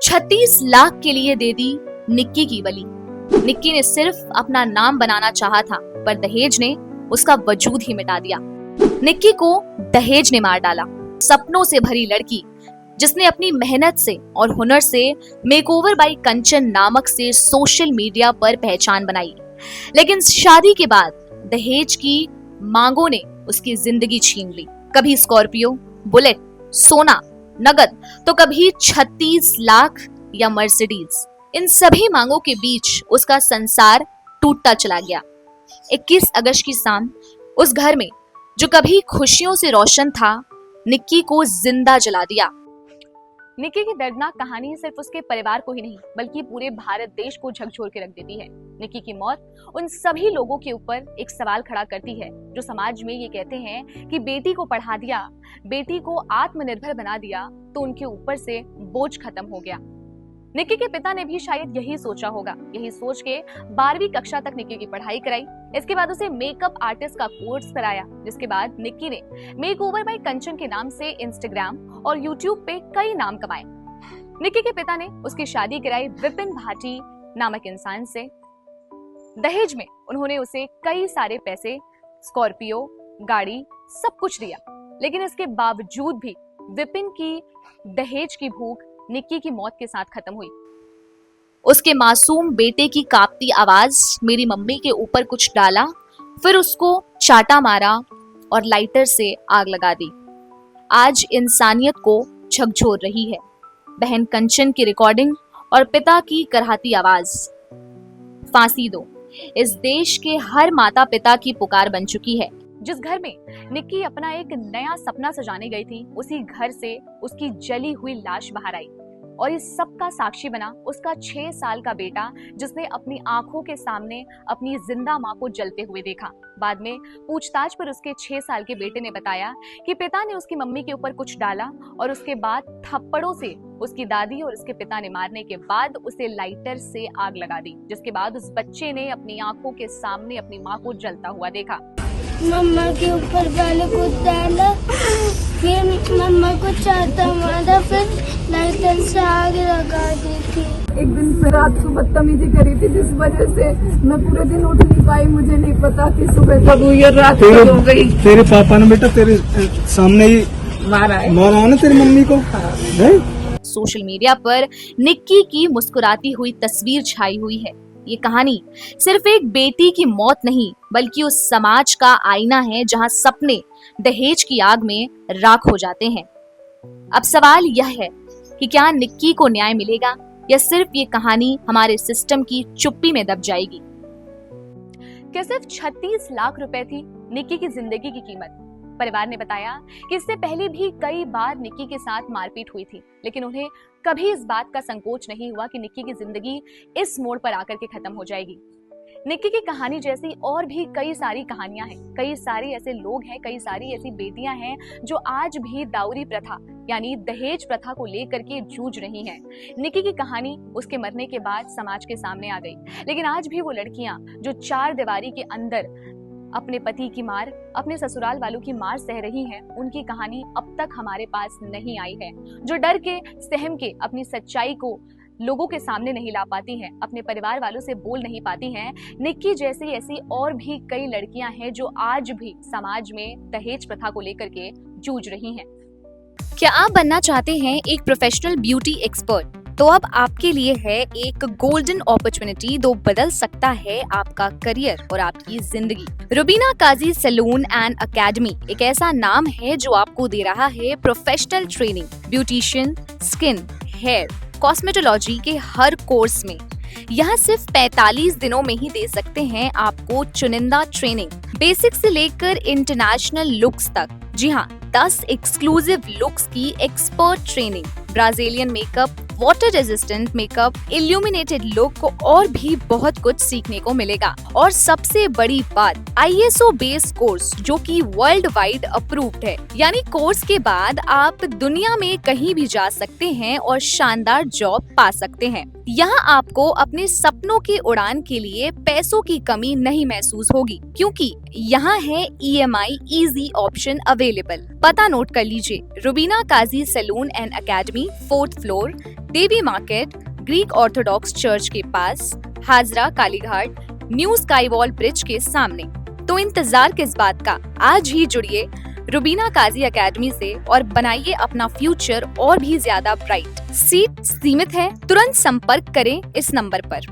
36 लाख के लिए दे दी निक्की की बलि। निक्की ने सिर्फ अपना नाम बनाना चाहा था, पर दहेज ने उसका वजूद ही मिटा दिया। निक्की को दहेज ने मार डाला। सपनों से भरी लड़की जिसने अपनी मेहनत से और हुनर से मेकओवर बाय कंचन नामक से सोशल मीडिया पर पहचान बनाई, लेकिन शादी के बाद दहेज की मांगों ने उसकी जिंदगी छीन ली। कभी स्कॉर्पियो, बुलेट, सोना, नगद, तो कभी 36 लाख या मर्सिडीज। इन सभी मांगों के बीच उसका संसार टूटता चला गया। 21 अगस्त की शाम उस घर में जो कभी खुशियों से रोशन था, निक्की को जिंदा जला दिया। निक्की की दर्दनाक कहानी सिर्फ उसके परिवार को ही नहीं बल्कि पूरे भारत देश को झकझोर के रख देती है। निक्की की मौत उन सभी लोगों के ऊपर एक सवाल खड़ा करती है जो समाज में ये कहते हैं कि बेटी को पढ़ा दिया, बेटी को आत्मनिर्भर बना दिया तो उनके ऊपर से बोझ खत्म हो गया। निक्की के पिता ने भी शायद यही सोचा होगा। यही सोच के 12वीं कक्षा तक निक्की की पढ़ाई कराई। इसके बाद उसे मेकअप आर्टिस्ट का कोर्स कराया, जिसके बाद निक्की ने मेकओवर बाय कंचन के नाम से इंस्टाग्राम और यूट्यूब पे कई नाम कमाए। निक्की के पिता ने उसकी शादी कराई विपिन भाटी नामक इंसान से। दहेज में उन्होंने उसे कई सारे पैसे, स्कॉर्पियो, गाड़ी, सब कुछ दिया, लेकिन इसके बावजूद भी विपिन की दहेज की भूख निक्की की मौत के साथ खत्म हुई। उसके मासूम बेटे की कांपती आवाज मेरी मम्मी के ऊपर कुछ डाला, फिर उसको चाटा मारा और लाइटर से आग लगा दी। आज इंसानियत को झकझोर रही है बहन कंचन की रिकॉर्डिंग और पिता की कराहती आवाज। फांसी दो, इस देश के हर माता पिता की पुकार बन चुकी है। जिस घर में निक्की अपना एक नया सपना सजाने गई थी, उसी घर से उसकी जली हुई लाश बाहर आई और इस सब का साक्षी बना उसका 6 साल का बेटा, जिसने अपनी आंखों के सामने अपनी जिंदा मां को जलते हुए देखा। बाद में पूछताछ पर उसके 6 साल के बेटे ने बताया कि पिता ने उसकी मम्मी के ऊपर कुछ डाला और उसके बाद थप्पड़ों से उसकी दादी और उसके पिता ने मारने के बाद उसे लाइटर से आग लगा दी, जिसके बाद उस बच्चे ने अपनी आंखों के सामने अपनी मां को जलता हुआ देखा। मम्मा के ऊपर पहले कुछ डाला, फिर मम्मा को चाटा मारा, फिर लाइटर से आग लगा दी थी। एक दिन फिर रात को बदतमीजी करी थी, जिस वजह से मैं पूरे दिन उठ नहीं पाई। मुझे नहीं पता कि सुबह कब हुई और रात कब हो गई। तेरे पापा ने बेटा तेरे सामने ही मारा है ना तेरी मम्मी को। सोशल मीडिया पर निक्की की मुस्कुराती हुई तस्वीर छाई हुई है। ये कहानी सिर्फ एक बेटी की मौत नहीं बल्कि उस समाज का आईना है जहां सपने दहेज की आग में राख हो जाते हैं। अब सवाल यह है कि क्या निक्की को न्याय मिलेगा या सिर्फ ये कहानी हमारे सिस्टम की चुप्पी में दब जाएगी? क्या सिर्फ 36 लाख रुपए थी निक्की की जिंदगी की कीमत? परिवार ने बताया कि इससे पहले भी कई बार निक्की के साथ मारपीट हुई थी, लेकिन उन्हें कभी इस बात का संकोच नहीं हुआ कि निक्की की जिंदगी इस मोड़ पर आकर के खत्म हो जाएगी। निक्की की कहानी जैसी और भी कई सारी कहानियां हैं, कई सारे ऐसे लोग हैं, कई सारी ऐसी बेटियां हैं जो आज भी दाऊरी प्रथा यानी दहेज प्रथा को लेकर के जूझ रही हैं। निक्की की कहानी उसके मरने के बाद समाज के सामने आ गई, लेकिन आज भी वो लड़कियां जो 4 दीवारी के अंदर अपने पति की मार, अपने ससुराल वालों की मार सह रही हैं, उनकी कहानी अब तक हमारे पास नहीं आई है। जो डर के, सहम के अपनी सच्चाई को लोगों के सामने नहीं ला पाती हैं, अपने परिवार वालों से बोल नहीं पाती हैं। निक्की जैसी ऐसी और भी कई लड़कियां हैं जो आज भी समाज में दहेज प्रथा को लेकर के जूझ रही हैं। क्या आप बनना चाहते हैं एक प्रोफेशनल ब्यूटी एक्सपर्ट? तो अब आपके लिए है एक गोल्डन अपॉर्चुनिटी जो बदल सकता है आपका करियर और आपकी जिंदगी। Rubina Kazi salon and academy एक ऐसा नाम है जो आपको दे रहा है professional training, beautician, skin, hair, cosmetology के हर कोर्स में। यहाँ सिर्फ 45 दिनों में ही दे सकते हैं आपको चुनिंदा ट्रेनिंग, बेसिक से लेकर इंटरनेशनल लुक्स तक। जी हाँ, 10 एक्सक्लूसिव लुक्स की expert training, Brazilian makeup, water resistant makeup, illuminated look और भी बहुत कुछ सीखने को मिलेगा। और सबसे बड़ी बात, ISO बेस्ड कोर्स जो कि वर्ल्ड वाइड अप्रूव्ड है, यानी कोर्स के बाद आप दुनिया में कहीं भी जा सकते हैं और शानदार जॉब पा सकते हैं। यहाँ आपको अपने सपनों की उड़ान के लिए पैसों की कमी नहीं महसूस होगी, क्योंकि यहाँ है EMI इजी ऑप्शन अवेलेबल। पता नोट कर लीजिए, Rubina Kazi salon and academy, 4th floor, Devi market, Greek Orthodox church के पास, Hazra Kalighat, new sky wall bridge के सामने। तो इंतजार किस बात का, आज ही जुड़िए रुबीना काजी एकेडमी से और बनाइए अपना फ्यूचर और भी ज्यादा ब्राइट। सीट सीमित है, तुरंत संपर्क करें इस नंबर पर।